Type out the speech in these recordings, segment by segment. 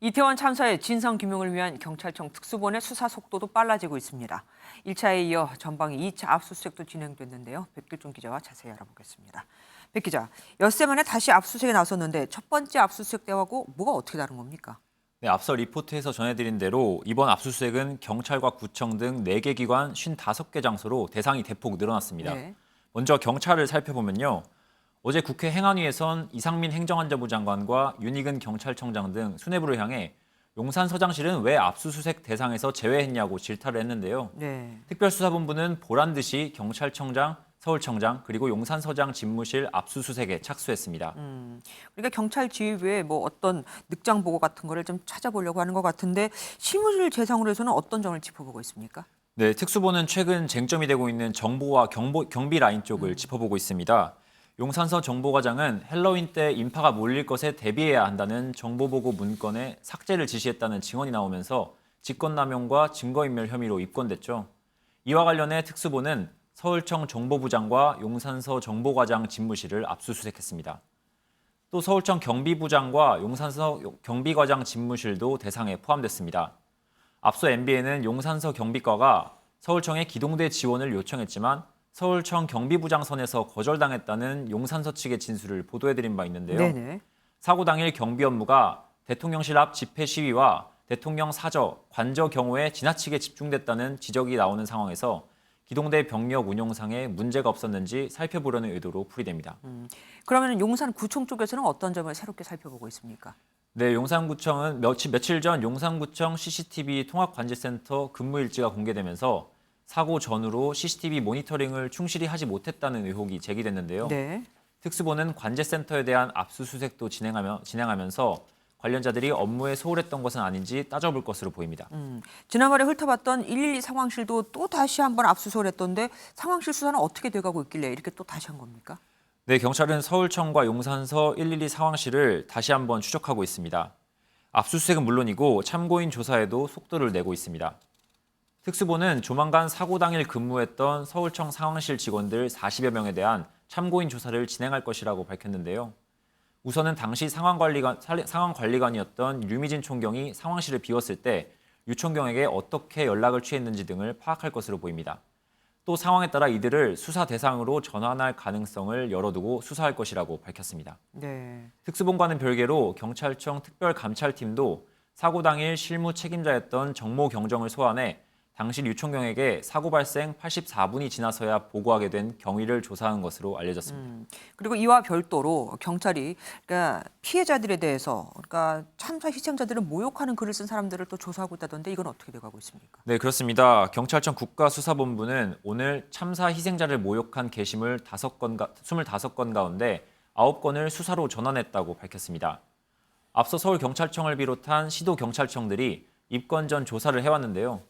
이태원 참사의 진상규명을 위한 경찰청 특수본의 수사 속도도 빨라지고 있습니다. 1차에 이어 전방위 2차 압수수색도 진행됐는데요. 백길종 기자와 자세히 알아보겠습니다. 백 기자, 엿새 만에 다시 압수수색에 나섰는데 첫 번째 압수수색 때하고 뭐가 어떻게 다른 겁니까? 네, 앞서 리포트에서 전해드린 대로 이번 압수수색은 경찰과 구청 등 4개 기관 55개 장소로 대상이 대폭 늘어났습니다. 네. 먼저 경찰을 살펴보면요. 어제 국회 행안위에선 이상민 행정안전부 장관과 윤익은 경찰청장 등 수뇌부를 향해 용산서장실은 왜 압수수색 대상에서 제외했냐고 질타를 했는데요. 네. 특별수사본부는 보란 듯이 경찰청장, 서울청장 그리고 용산서장 집무실 압수수색에 착수했습니다. 그러니까 경찰 지휘부에 뭐 어떤 늑장 보고 같은 거를 좀 찾아보려고 하는 것 같은데 실무를 대상으로 해서는 어떤 점을 짚어보고 있습니까? 네, 특수본은 최근 쟁점이 되고 있는 정보와 경비 라인 쪽을 짚어보고 있습니다. 용산서 정보과장은 헬로윈 때 인파가 몰릴 것에 대비해야 한다는 정보보고 문건에 삭제를 지시했다는 증언이 나오면서 직권남용과 증거인멸 혐의로 입건됐죠. 이와 관련해 특수본은 서울청 정보부장과 용산서 정보과장 집무실을 압수수색했습니다. 또 서울청 경비부장과 용산서 경비과장 집무실도 대상에 포함됐습니다. 앞서 MBN은 용산서 경비과가 서울청에 기동대 지원을 요청했지만 서울청 경비부장 선에서 거절당했다는 용산서 측의 진술을 보도해드린 바 있는데요. 네네. 사고 당일 경비 업무가 대통령실 앞 집회 시위와 대통령 사저, 관저 경호에 지나치게 집중됐다는 지적이 나오는 상황에서 기동대 병력 운용상에 문제가 없었는지 살펴보려는 의도로 풀이됩니다. 그러면 용산구청 쪽에서는 어떤 점을 새롭게 살펴보고 있습니까? 네, 용산구청은 며칠 전 용산구청 CCTV 통합관제센터 근무 일지가 공개되면서 사고 전후로 CCTV 모니터링을 충실히 하지 못했다는 의혹이 제기됐는데요. 네. 특수본은 관제센터에 대한 압수수색도 진행하면서 관련자들이 업무에 소홀했던 것은 아닌지 따져볼 것으로 보입니다. 지난번에 훑어봤던 112 상황실도 또 다시 한번 압수수색을 했던데 상황실 수사는 어떻게 돼가고 있길래 이렇게 또 다시 한 겁니까? 네, 경찰은 서울청과 용산서 112 상황실을 다시 한번 추적하고 있습니다. 압수수색은 물론이고 참고인 조사에도 속도를 내고 있습니다. 특수본은 조만간 사고 당일 근무했던 서울청 상황실 직원들 40여 명에 대한 참고인 조사를 진행할 것이라고 밝혔는데요. 우선은 당시 상황관리관이었던 류미진 총경이 상황실을 비웠을 때 유 총경에게 어떻게 연락을 취했는지 등을 파악할 것으로 보입니다. 또 상황에 따라 이들을 수사 대상으로 전환할 가능성을 열어두고 수사할 것이라고 밝혔습니다. 네. 특수본과는 별개로 경찰청 특별감찰팀도 사고 당일 실무 책임자였던 정모 경정을 소환해 당시 유 총경에게 사고 발생 84분이 지나서야 보고하게 된 경위를 조사한 것으로 알려졌습니다. 그리고 이와 별도로 경찰이 그러니까 피해자들에 대해서 그러니까 참사 희생자들을 모욕하는 글을 쓴 사람들을 또 조사하고 있다던데 이건 어떻게 돼가고 있습니까? 네, 그렇습니다. 경찰청 국가수사본부는 오늘 참사 희생자를 모욕한 게시물 25건 가운데 9건을 수사로 전환했다고 밝혔습니다. 앞서 서울경찰청을 비롯한 시도경찰청들이 입건 전 조사를 해왔는데요.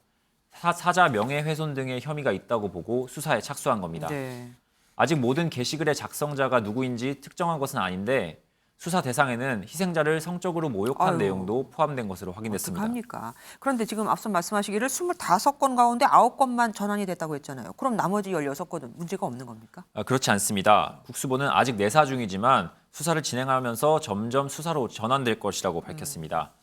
사자 명예훼손 등의 혐의가 있다고 보고 수사에 착수한 겁니다. 네. 아직 모든 게시글의 작성자가 누구인지 특정한 것은 아닌데 수사 대상에는 희생자를 성적으로 모욕한 아유, 내용도 포함된 것으로 확인됐습니다. 어떡합니까? 그런데 지금 앞서 말씀하시기를 25건 가운데 9건만 전환이 됐다고 했잖아요. 그럼 나머지 16건은 문제가 없는 겁니까? 그렇지 않습니다. 국수본은 아직 내사 중이지만 수사를 진행하면서 점점 수사로 전환될 것이라고 밝혔습니다.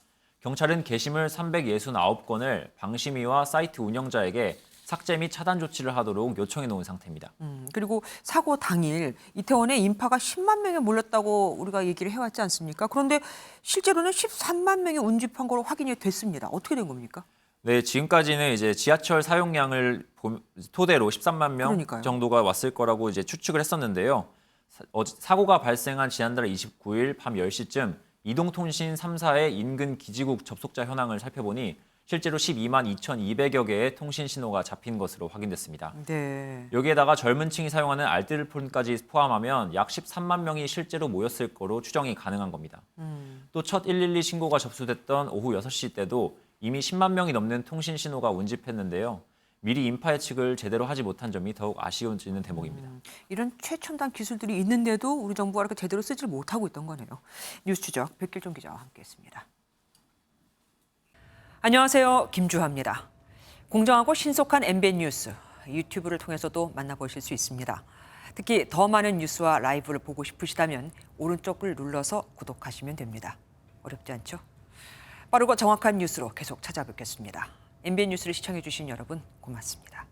경찰은 게시물 369건을 방심위와 사이트 운영자에게 삭제 및 차단 조치를 하도록 요청해 놓은 상태입니다. 그리고 사고 당일 이태원에 인파가 10만 명에 몰렸다고 우리가 얘기를 해왔지 않습니까? 그런데 실제로는 13만 명이 운집한 걸로 확인이 됐습니다. 어떻게 된 겁니까? 네, 지금까지는 이제 지하철 사용량을 토대로 13만 명 그러니까요. 정도가 왔을 거라고 이제 추측을 했었는데요. 사고가 발생한 지난달 29일 밤 10시쯤 이동통신 3사의 인근 기지국 접속자 현황을 살펴보니 실제로 12만 2,200여 개의 통신 신호가 잡힌 것으로 확인됐습니다. 네. 여기에다가 젊은 층이 사용하는 알뜰폰까지 포함하면 약 13만 명이 실제로 모였을 거로 추정이 가능한 겁니다. 또 첫 112 신고가 접수됐던 오후 6시 때도 이미 10만 명이 넘는 통신 신호가 운집했는데요. 미리 인파 예측을 제대로 하지 못한 점이 더욱 아쉬워지는 대목입니다. 이런 최첨단 기술들이 있는데도 우리 정부가 이렇게 제대로 쓰질 못하고 있던 거네요. 뉴스 추적 백길종 기자와 함께했습니다. 안녕하세요, 김주하입니다. 공정하고 신속한 MBN 뉴스 유튜브를 통해서도 만나보실 수 있습니다. 특히 더 많은 뉴스와 라이브를 보고 싶으시다면 오른쪽을 눌러서 구독하시면 됩니다. 어렵지 않죠? 빠르고 정확한 뉴스로 계속 찾아뵙겠습니다. MBN 뉴스를 시청해주신 여러분 고맙습니다.